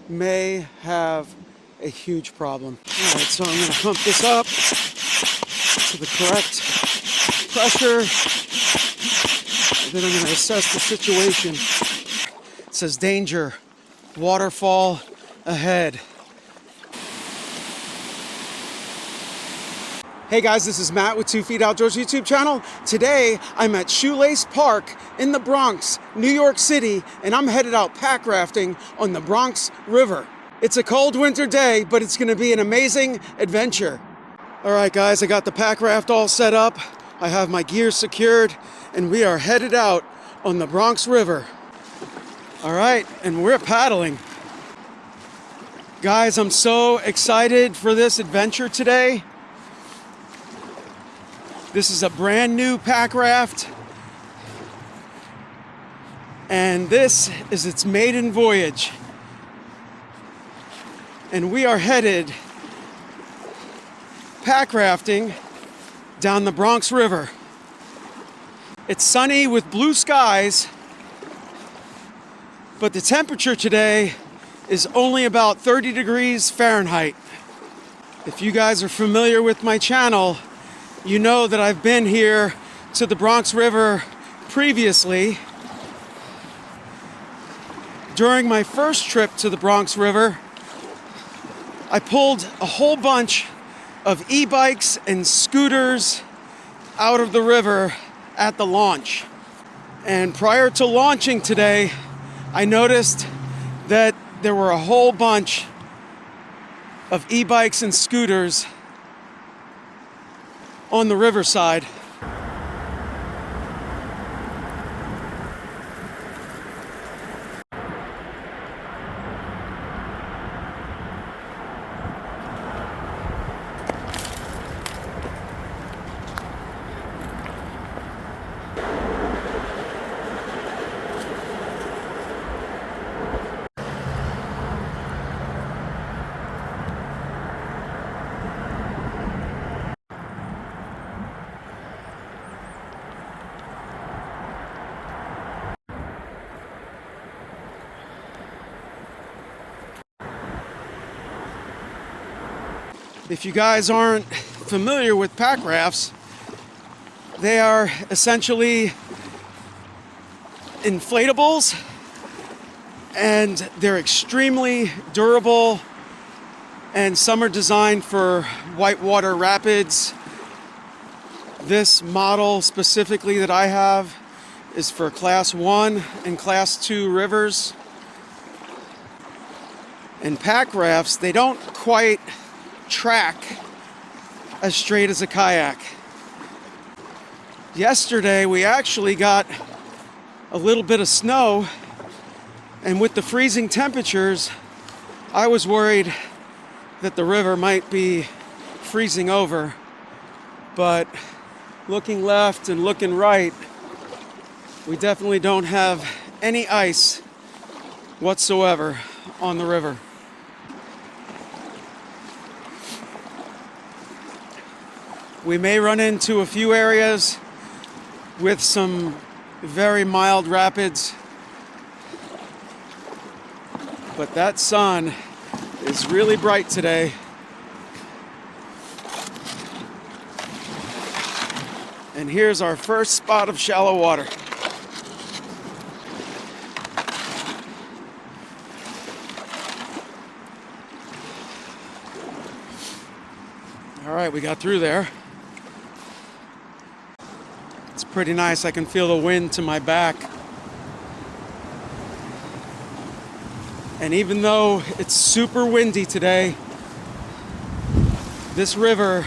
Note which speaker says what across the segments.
Speaker 1: may have a huge problem. All right, so I'm going to pump this up to the correct pressure. Then I'm going to assess the situation. It says danger, waterfall ahead. Hey guys, this is Matt with 2 Feet Outdoors YouTube channel. Today, I'm at Shoelace Park in the Bronx, New York City, and I'm headed out pack rafting on the Bronx River. It's a cold winter day, but it's gonna be an amazing adventure. All right guys, I got the pack raft all set up. I have my gear secured, and we are headed out on the Bronx River. All right, and we're paddling. Guys, I'm so excited for this adventure today. This is a brand new pack raft, and this is its maiden voyage. And we are headed pack rafting down the Bronx River. It's sunny with blue skies, but the temperature today is only about 30 degrees Fahrenheit. If you guys are familiar with my channel, you know that I've been here to the Bronx River previously. During my first trip to the Bronx River, I pulled a whole bunch of e-bikes and scooters out of the river at the launch. And prior to launching today, I noticed that there were a whole bunch of e-bikes and scooters on the riverside. If you guys aren't familiar with pack rafts, they are essentially inflatables, and they're extremely durable, and some are designed for whitewater rapids. This model specifically that I have is for Class 1 and Class 2 rivers. And pack rafts, they don't quite track as straight as a kayak. Yesterday we actually got a little bit of snow, and with the freezing temperatures, I was worried that the river might be freezing over. But looking left and looking right, we definitely don't have any ice whatsoever on the river. We may run into a few areas with some very mild rapids, but that sun is really bright today. And here's our first spot of shallow water. All right, we got through there. It's pretty nice. I can feel the wind to my back. And even though it's super windy today, this river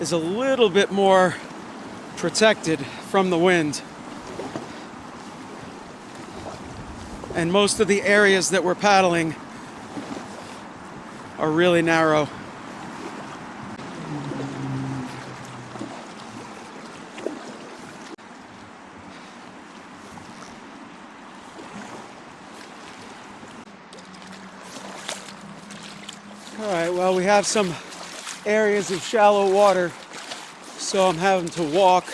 Speaker 1: is a little bit more protected from the wind. And most of the areas that we're paddling are really narrow. All right, well, we have some areas of shallow water, so I'm having to walk.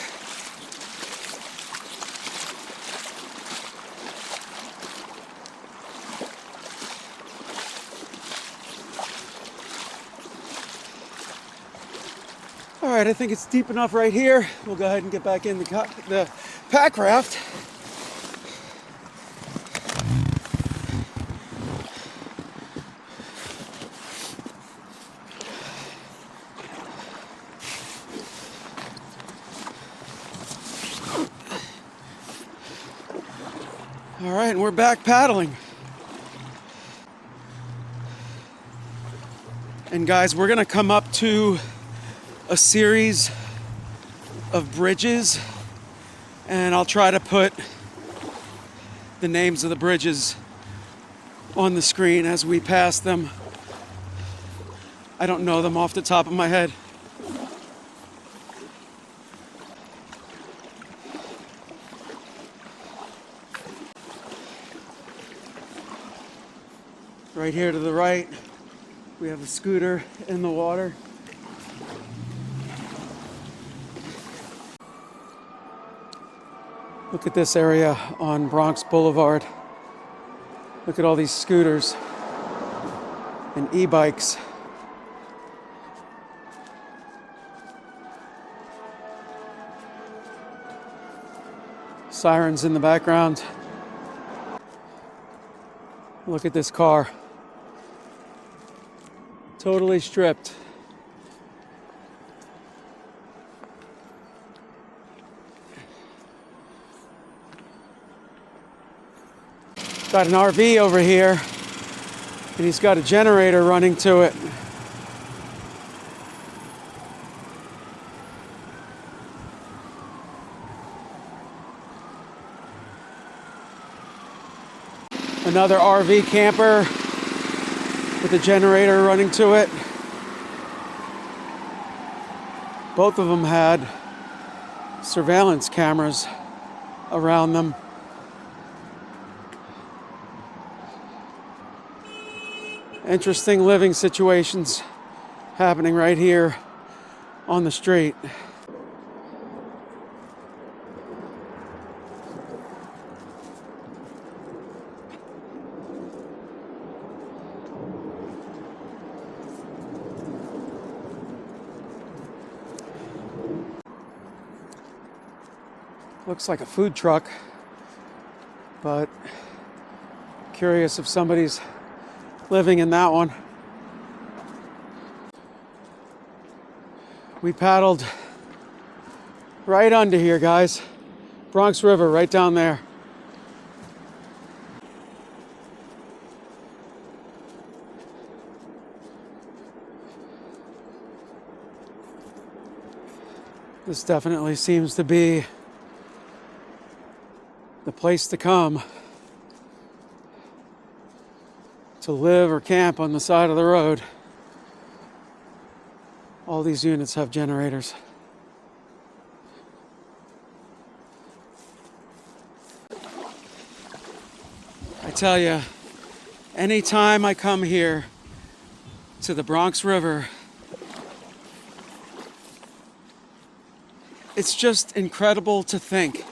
Speaker 1: right, I think it's deep enough right here. We'll go ahead and get back in the pack raft. All right, and we're back paddling. And guys, we're gonna come up to a series of bridges, and I'll try to put the names of the bridges on the screen as we pass them. I don't know them off the top of my head. Right here to the right, we have a scooter in the water. Look at this area on Bronx Boulevard. Look at all these scooters and e-bikes. Sirens in the background. Look at this car. Totally stripped. Got an RV over here, and he's got a generator running to it. Another RV camper with a generator running to it. Both of them had surveillance cameras around them. Interesting living situations happening right here on the street. Looks like a food truck, but curious if somebody's living in that one. We paddled right under here, guys. Bronx River, right down there. This definitely seems to be the place to come to live or camp on the side of the road. All these units have generators. I tell you, anytime I come here to the Bronx River, it's just incredible to think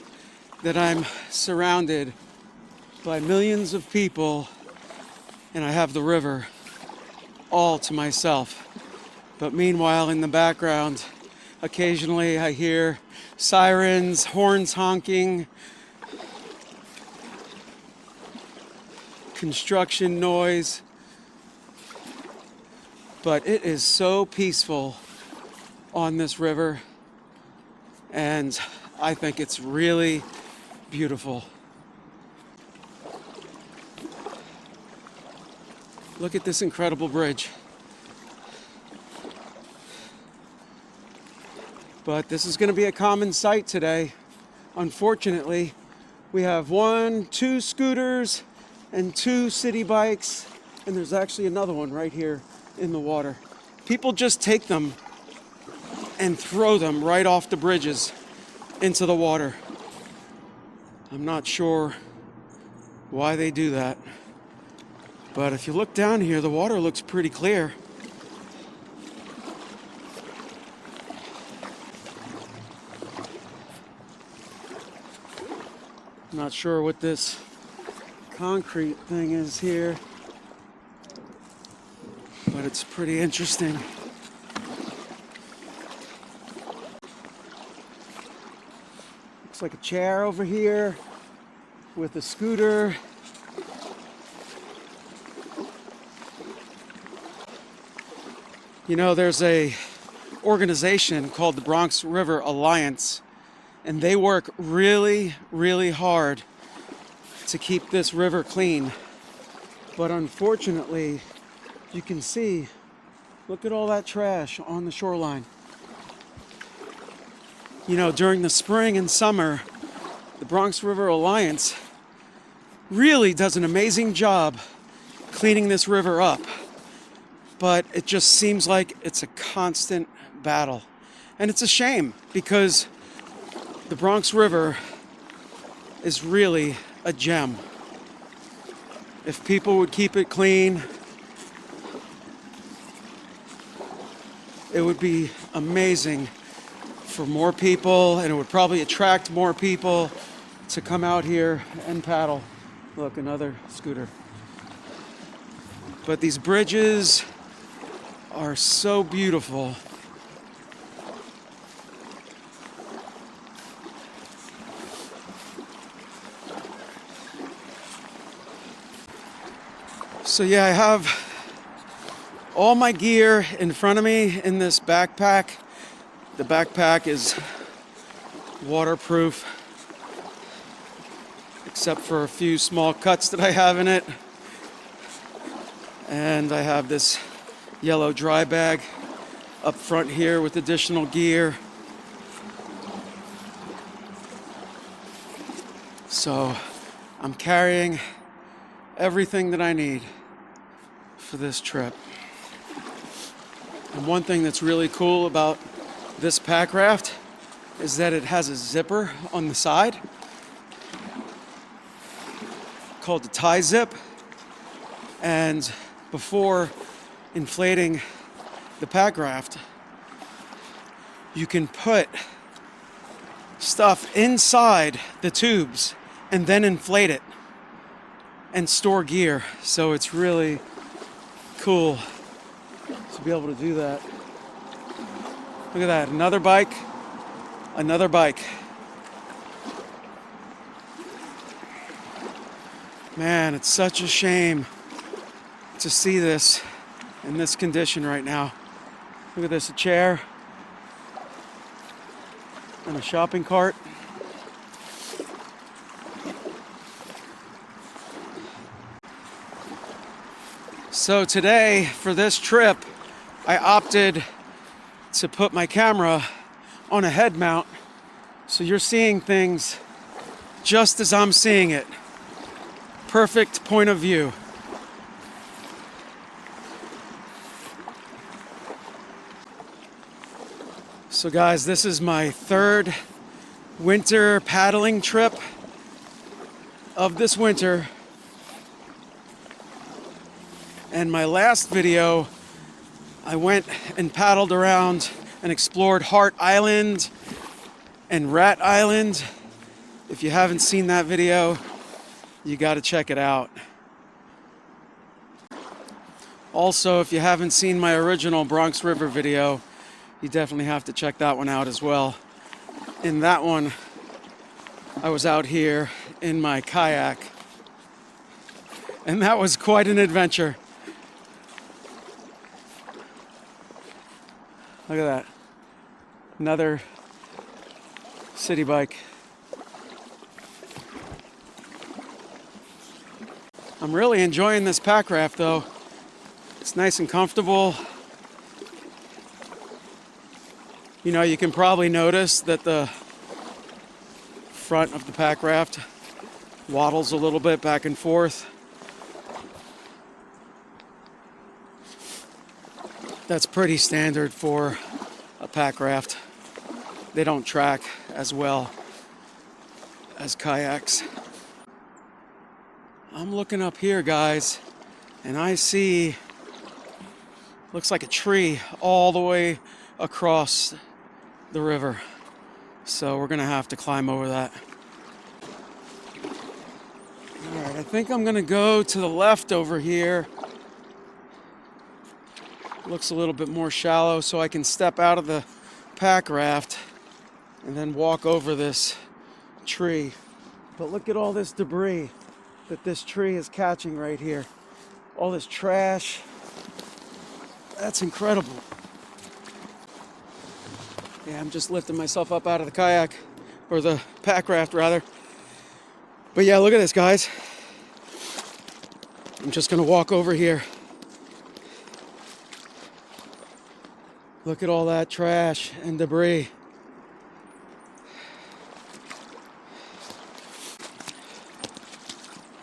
Speaker 1: that I'm surrounded by millions of people and I have the river all to myself. But meanwhile, in the background, occasionally I hear sirens, horns honking, construction noise. But it is so peaceful on this river, and I think it's really beautiful. Look at this incredible bridge. But this is going to be a common sight today. Unfortunately, we have 2 scooters and 2 city bikes, and there's actually another one right here in the water. People just take them and throw them right off the bridges into the water. I'm not sure why they do that. But if you look down here, the water looks pretty clear. I'm not sure what this concrete thing is here, but it's pretty interesting. Looks like a chair over here with a scooter. You know, there's a organization called the Bronx River Alliance, and they work really, really hard to keep this river clean. But unfortunately, you can see, look at all that trash on the shoreline. You know, during the spring and summer, the Bronx River Alliance really does an amazing job cleaning this river up. But it just seems like it's a constant battle. And it's a shame because the Bronx River is really a gem. If people would keep it clean, it would be amazing for more people, and it would probably attract more people to come out here and paddle. Look, another scooter. But these bridges are so beautiful. So yeah, I have all my gear in front of me in this backpack. The backpack is waterproof, except for a few small cuts that I have in it. And I have this yellow dry bag up front here with additional gear. So I'm carrying everything that I need for this trip. And one thing that's really cool about this packraft is that it has a zipper on the side called the tie zip. And before inflating the packraft, you can put stuff inside the tubes and then inflate it and store gear. So it's really cool to be able to do that. Look at that, another bike, another bike. Man, it's such a shame to see this in this condition right now. Look at this, a chair and a shopping cart. So today, for this trip, I opted to put my camera on a head mount, so you're seeing things just as I'm seeing it. Perfect point of view. So guys, this is my third winter paddling trip of this winter. And my last video, I went and paddled around and explored Hart Island and Rat Island. If you haven't seen that video, you got to check it out. Also, if you haven't seen my original Bronx River video, you definitely have to check that one out as well. In that one, I was out here in my kayak, and that was quite an adventure. Look at that. Another city bike. I'm really enjoying this packraft though. It's nice and comfortable. You know, you can probably notice that the front of the packraft waddles a little bit back and forth. That's pretty standard for a packraft. They don't track as well as kayaks. I'm looking up here, guys, and I see, looks like a tree all the way across the river. So we're gonna have to climb over that. All right, I think I'm gonna go to the left over here. Looks a little bit more shallow, so I can step out of the packraft and then walk over this tree. But look at all this debris that this tree is catching right here. All this trash. That's incredible. Yeah, I'm just lifting myself up out of the kayak, or the packraft rather. But yeah, look at this, guys. I'm just gonna walk over here. Look at all that trash and debris.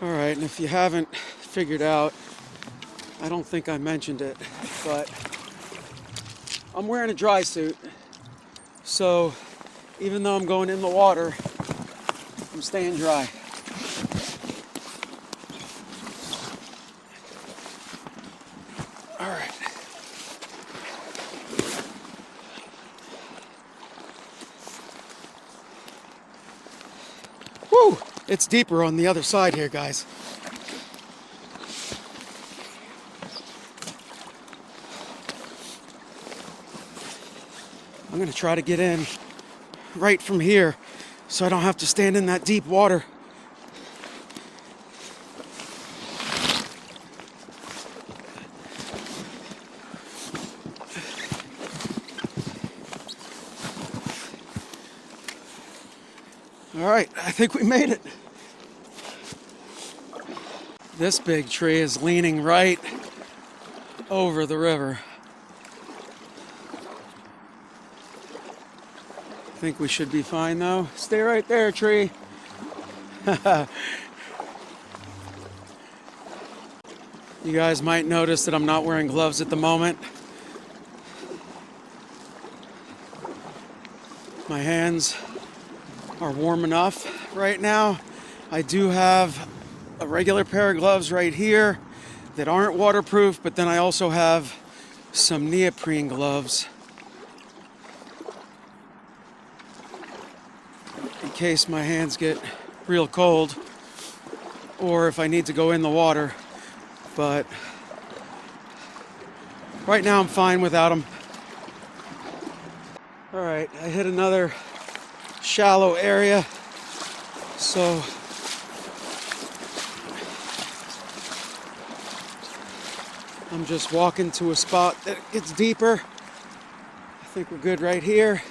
Speaker 1: All right, and if you haven't figured out, I don't think I mentioned it, but I'm wearing a dry suit. So even though I'm going in the water, I'm staying dry. All right. Woo! It's deeper on the other side here, guys. I'm gonna try to get in right from here so I don't have to stand in that deep water. All right, I think we made it. This big tree is leaning right over the river. I think we should be fine though. Stay right there, tree. You guys might notice that I'm not wearing gloves at the moment. My hands are warm enough right now. I do have a regular pair of gloves right here that aren't waterproof, but then I also have some neoprene gloves in case my hands get real cold or if I need to go in the water. But right now I'm fine without them. All right, I hit another shallow area, so I'm just walking to a spot that gets deeper. I think we're good right here.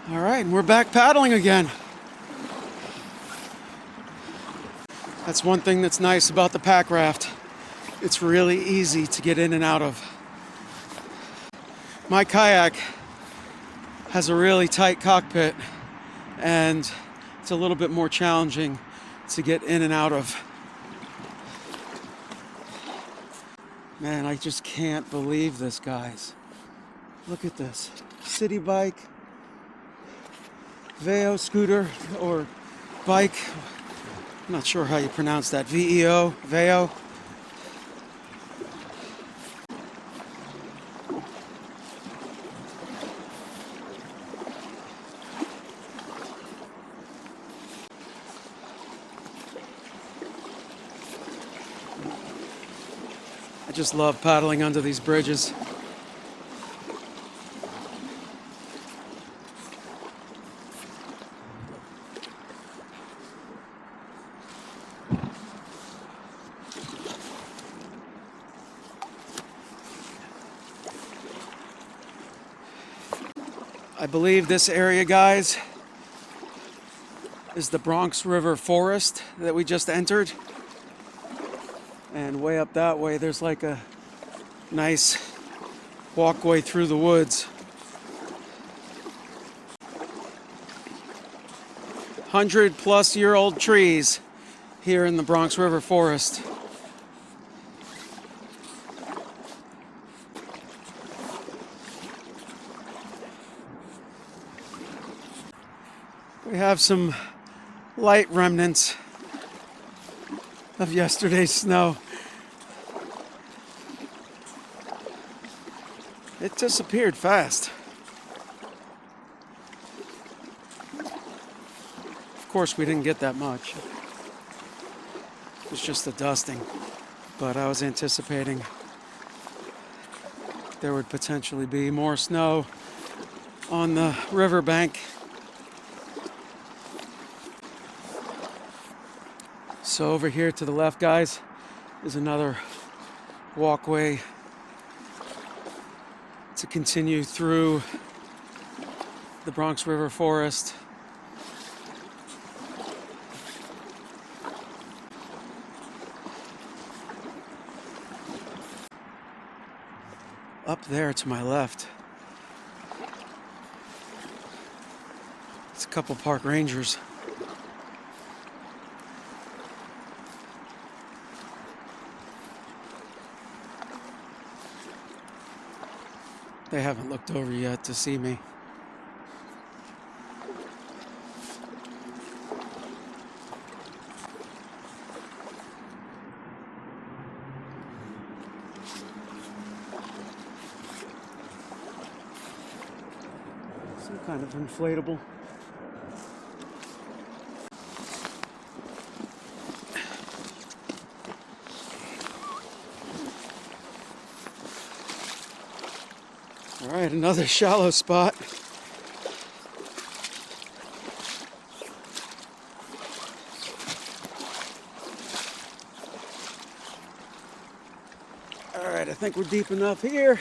Speaker 1: All right, and we're back paddling again. That's one thing that's nice about the packraft. It's really easy to get in and out of. My kayak has a really tight cockpit, and it's a little bit more challenging to get in and out of. Man, I just can't believe this, guys. Look at this. City bike, Veo scooter, or bike. I'm not sure how you pronounce that. V-E-O, Veo. I just love paddling under these bridges. I believe this area, guys, is the Bronx River forest that we just entered. And way up that way, there's like a nice walkway through the woods. 100-plus-year-old trees here in the Bronx River forest. We have some light remnants of yesterday's snow. It disappeared fast. Of course, we didn't get that much. It was just a dusting. But I was anticipating there would potentially be more snow on the riverbank. So over here to the left, guys, is another walkway to continue through the Bronx River forest. Up there to my left, it's a couple park rangers. They haven't looked over yet to see me. Some kind of inflatable. All right, another shallow spot. All right, I think we're deep enough here.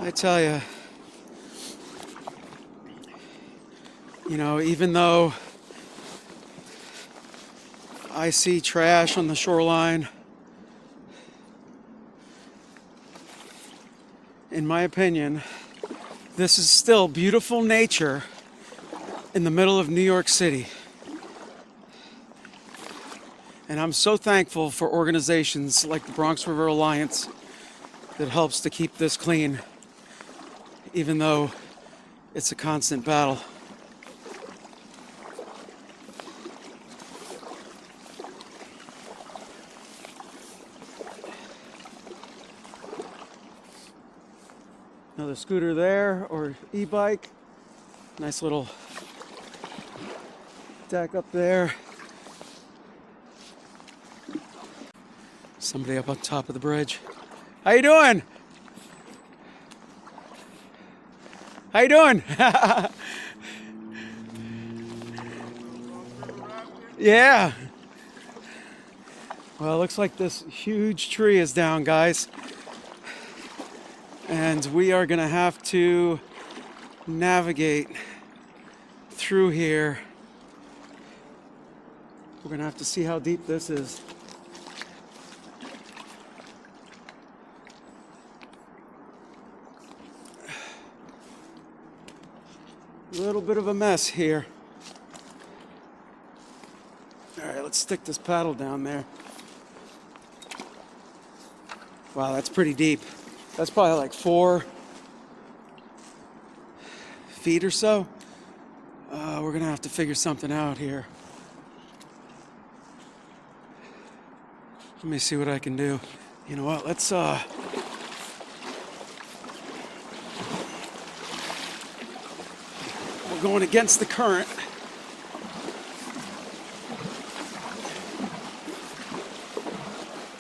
Speaker 1: I tell you, even though I see trash on the shoreline, in my opinion, this is still beautiful nature in the middle of New York City. And I'm so thankful for organizations like the Bronx River Alliance that helps to keep this clean, even though it's a constant battle. Another scooter there, or e-bike. Nice little deck up there. Somebody up on top of the bridge. How you doing? How you doing? Yeah. Well, it looks like this huge tree is down, guys. And we are gonna have to navigate through here. We're gonna have to see how deep this is. A little bit of a mess here. All right, let's stick this paddle down there. Wow, that's pretty deep. That's probably like 4 feet or so. We're gonna have to figure something out here. Let me see what I can do. You know what, let's we're going against the current.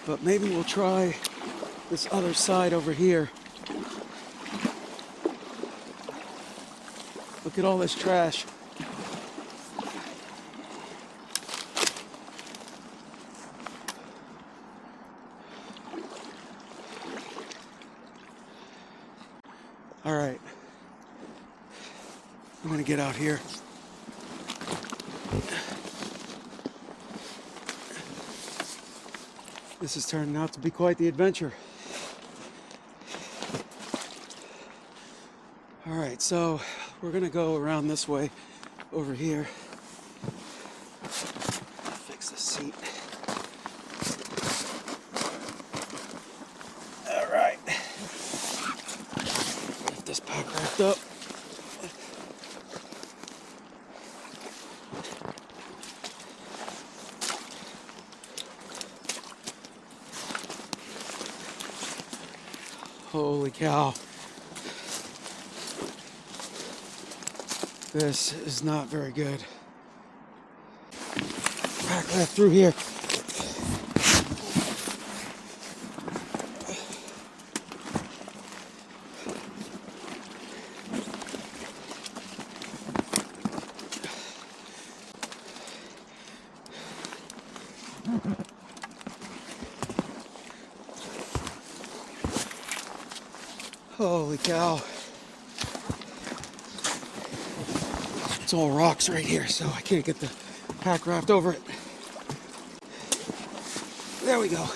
Speaker 1: But maybe we'll try this other side over here. Look at all this trash. All right. I'm gonna get out here. This is turning out to be quite the adventure. All right, so we're gonna go around this way over here. Fix the seat. tripped up. Holy cow. This is not very good. Packraft through here. Holy cow. It's all rocks right here, so I can't get the packraft over it. There we go.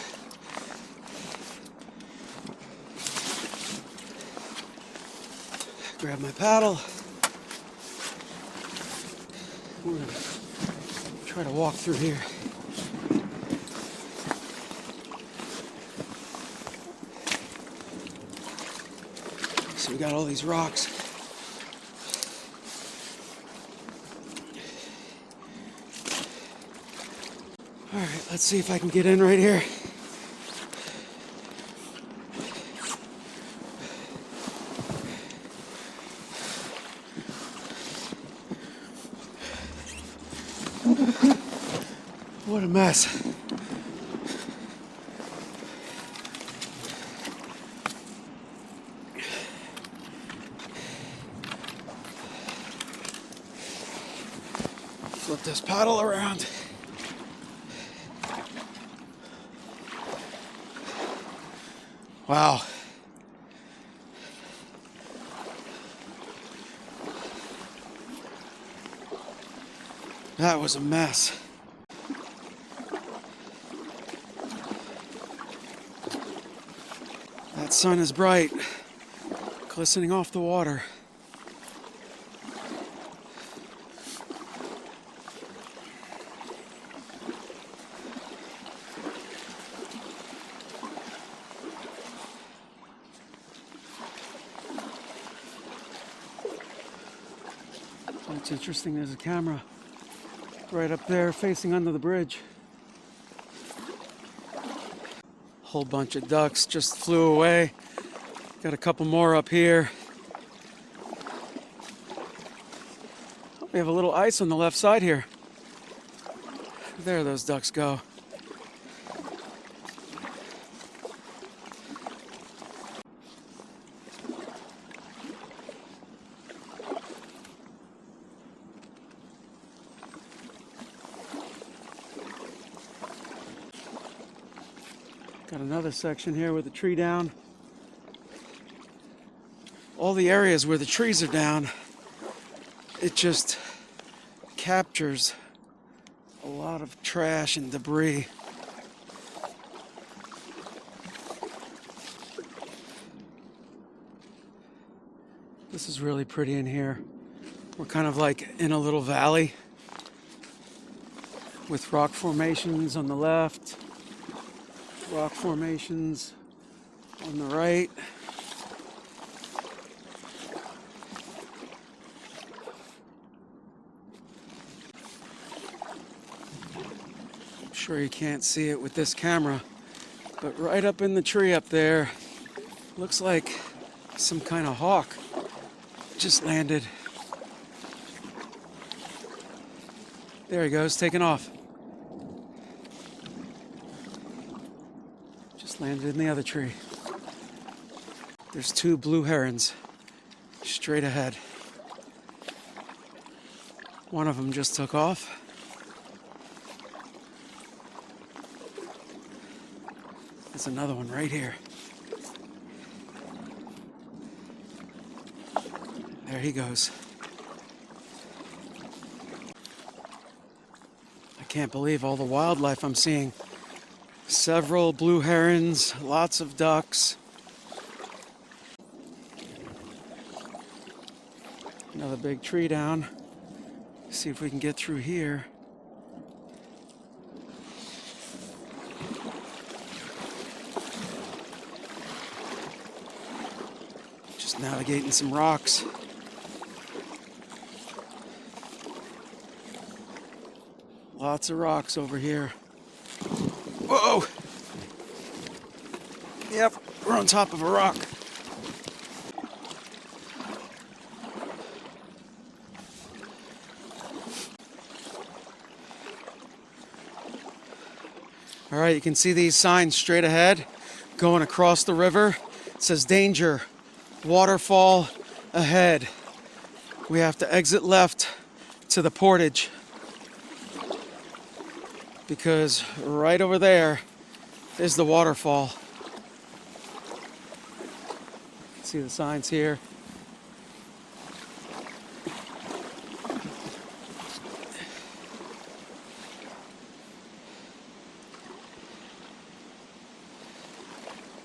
Speaker 1: Grab my paddle. We're gonna try to walk through here. So we got all these rocks. All right, let's see if I can get in right here. What a mess. Flip this paddle around. Wow. That was a mess. That sun is bright, glistening off the water. It's interesting, there's a camera right up there facing under the bridge. Whole bunch of ducks just flew away. Got a couple more up here. We have a little ice on the left side here. There those ducks go. Got another section here with the tree down. All the areas where the trees are down, it just captures a lot of trash and debris. This is really pretty in here. We're kind of like in a little valley with rock formations on the left, rock formations on the right. I'm sure you can't see it with this camera, but right up in the tree up there, looks like some kind of hawk just landed. There he goes, taking off. Landed in the other tree. There's two blue herons straight ahead. One of them just took off. There's another one right here. There he goes. I can't believe all the wildlife I'm seeing. Several blue herons, lots of ducks. Another big tree down. See if we can get through here. Just navigating some rocks. Lots of rocks over here. Whoa! Yep, we're on top of a rock. All right, you can see these signs straight ahead going across the river. It says danger, waterfall ahead. We have to exit left to the portage because right over there is the waterfall. See the signs here.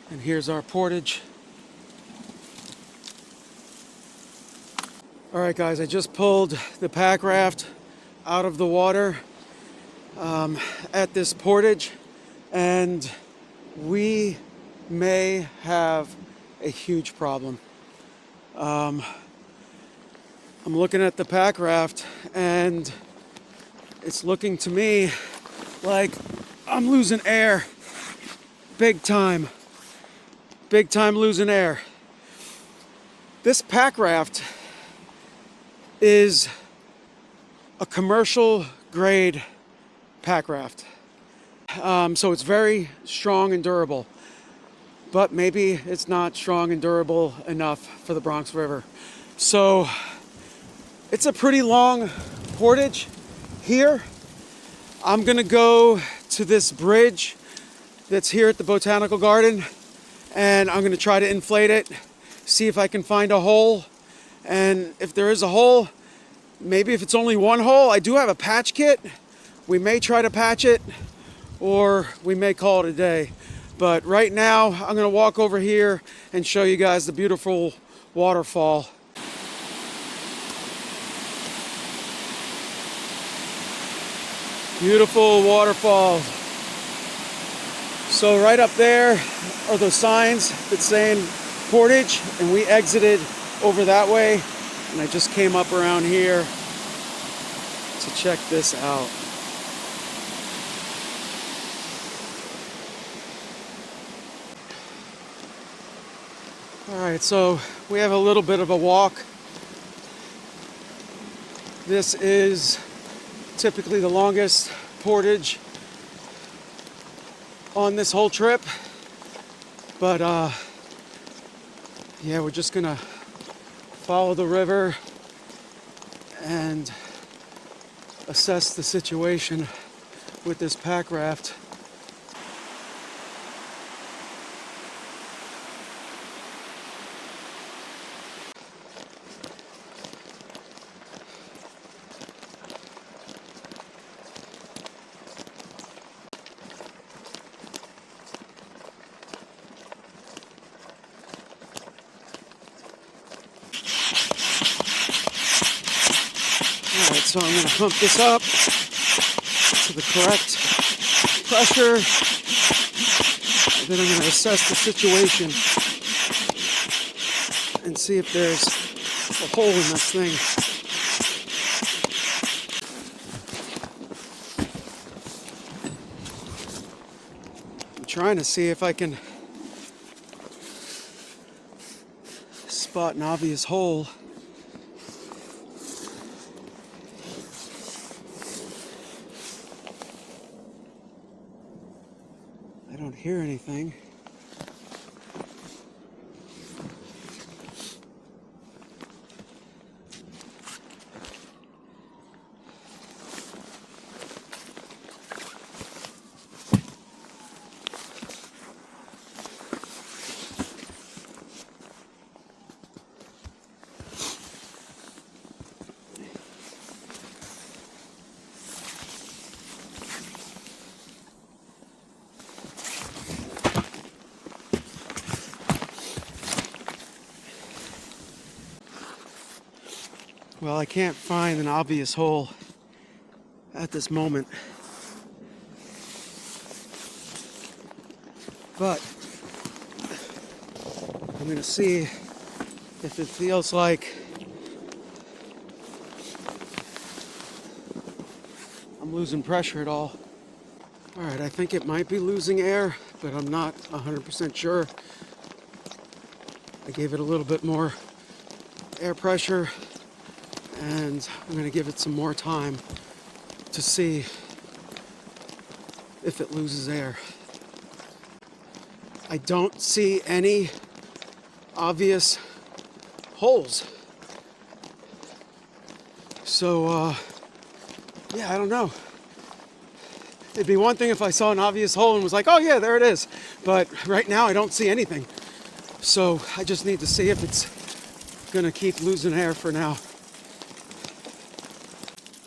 Speaker 1: And here's our portage. All right, guys, I just pulled the pack raft out of the water at this portage, and we may have a huge problem. I'm looking at the pack raft, and it's looking to me like I'm losing air. Big time losing air. This pack raft is a commercial grade pack raft. So it's very strong and durable, but maybe it's not strong and durable enough for the Bronx River. So it's a pretty long portage here. I'm gonna go to this bridge that's here at the Botanical Garden, and I'm gonna try to inflate it, see if I can find a hole. And if there is a hole, maybe if it's only one hole, I do have a patch kit. We may try to patch it, or we may call it a day. But right now, I'm gonna walk over here and show you guys the beautiful waterfall. Beautiful waterfall. So right up there are those signs that's saying portage, and we exited over that way, and I just came up around here to check this out. All right, so we have a little bit of a walk. This is typically the longest portage on this whole trip, but yeah, we're just gonna follow the river and assess the situation with this pack raft. Alright, so I'm going to pump this up to the correct pressure, and then I'm going to assess the situation and see if there's a hole in this thing. I'm trying to see if I can spot an obvious hole. I don't hear anything. Well, I can't find an obvious hole at this moment, but I'm going to see if it feels like I'm losing pressure at all. All right, I think it might be losing air, but I'm not 100% sure. I gave it a little bit more air pressure, and I'm going to give it some more time to see if it loses air. I don't see any obvious holes. So, yeah, I don't know. It'd be one thing if I saw an obvious hole and was like, oh yeah, there it is. But right now I don't see anything. So I just need to see if it's gonna keep losing air for now.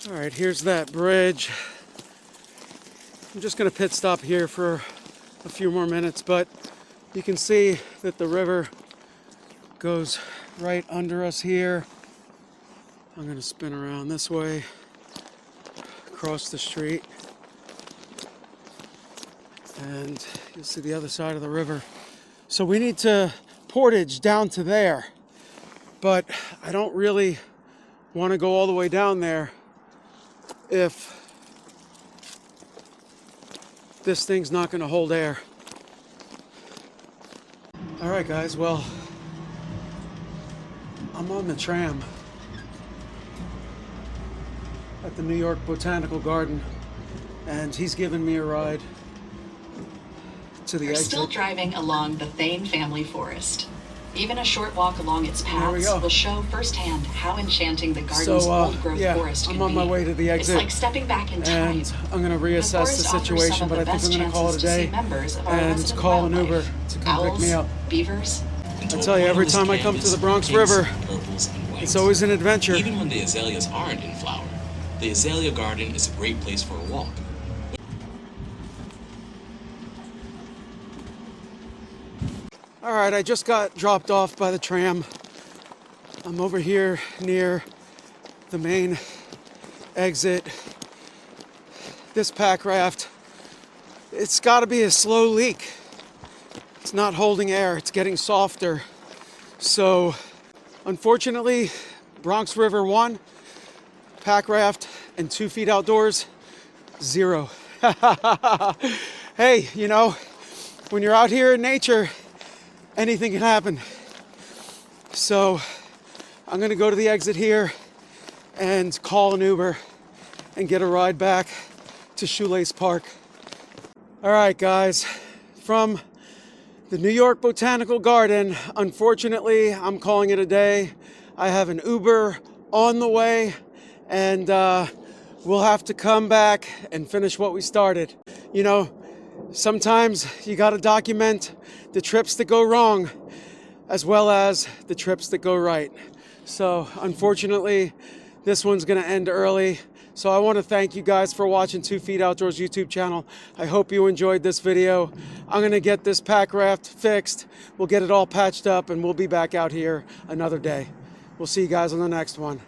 Speaker 1: All right, here's that bridge. I'm just gonna pit stop here for a few more minutes, but you can see that the river goes right under us here. I'm gonna spin around this way, across the street, and you'll see the other side of the river. So we need to portage down to there, but I don't really want to go all the way down there if this thing's not going to hold air. All right, guys, well, I'm on the tram at the New York Botanical Garden, and he's giving me a ride to the
Speaker 2: We're
Speaker 1: exit.
Speaker 2: still driving along the Thane family forest. Even a short walk along its paths will show firsthand how enchanting the garden's old-growth forest can be.
Speaker 1: I'm on my way to the exit.
Speaker 2: It's like stepping back in time.
Speaker 1: And I'm going to reassess the situation, but I think I'm going to call it a day and call an Uber to come pick me up.
Speaker 2: Beavers.
Speaker 1: I tell you, every time I come to the Bronx River, it's always an adventure.
Speaker 3: Even when the azaleas aren't in flower, the azalea garden is a great place for a walk.
Speaker 1: All right, I just got dropped off by the tram. I'm over here near the main exit. This packraft, it's got to be a slow leak. It's not holding air, it's getting softer. So, unfortunately, Bronx River 1, packraft, and 2 feet outdoors, 0. Hey, you know, when you're out here in nature, anything can happen. So I'm gonna go to the exit here and call an Uber and get a ride back to Shoelace Park. All right, guys, from the New York Botanical Garden, unfortunately, I'm calling it a day. I have an Uber on the way, and we'll have to come back and finish what we started. You know, sometimes you gotta document the trips that go wrong as well as the trips that go right. So unfortunately, this one's gonna end early. So I wanna thank you guys for watching 2 Feet Outdoors YouTube channel. I hope you enjoyed this video. I'm gonna get this packraft fixed. We'll get it all patched up and we'll be back out here another day. We'll see you guys on the next one.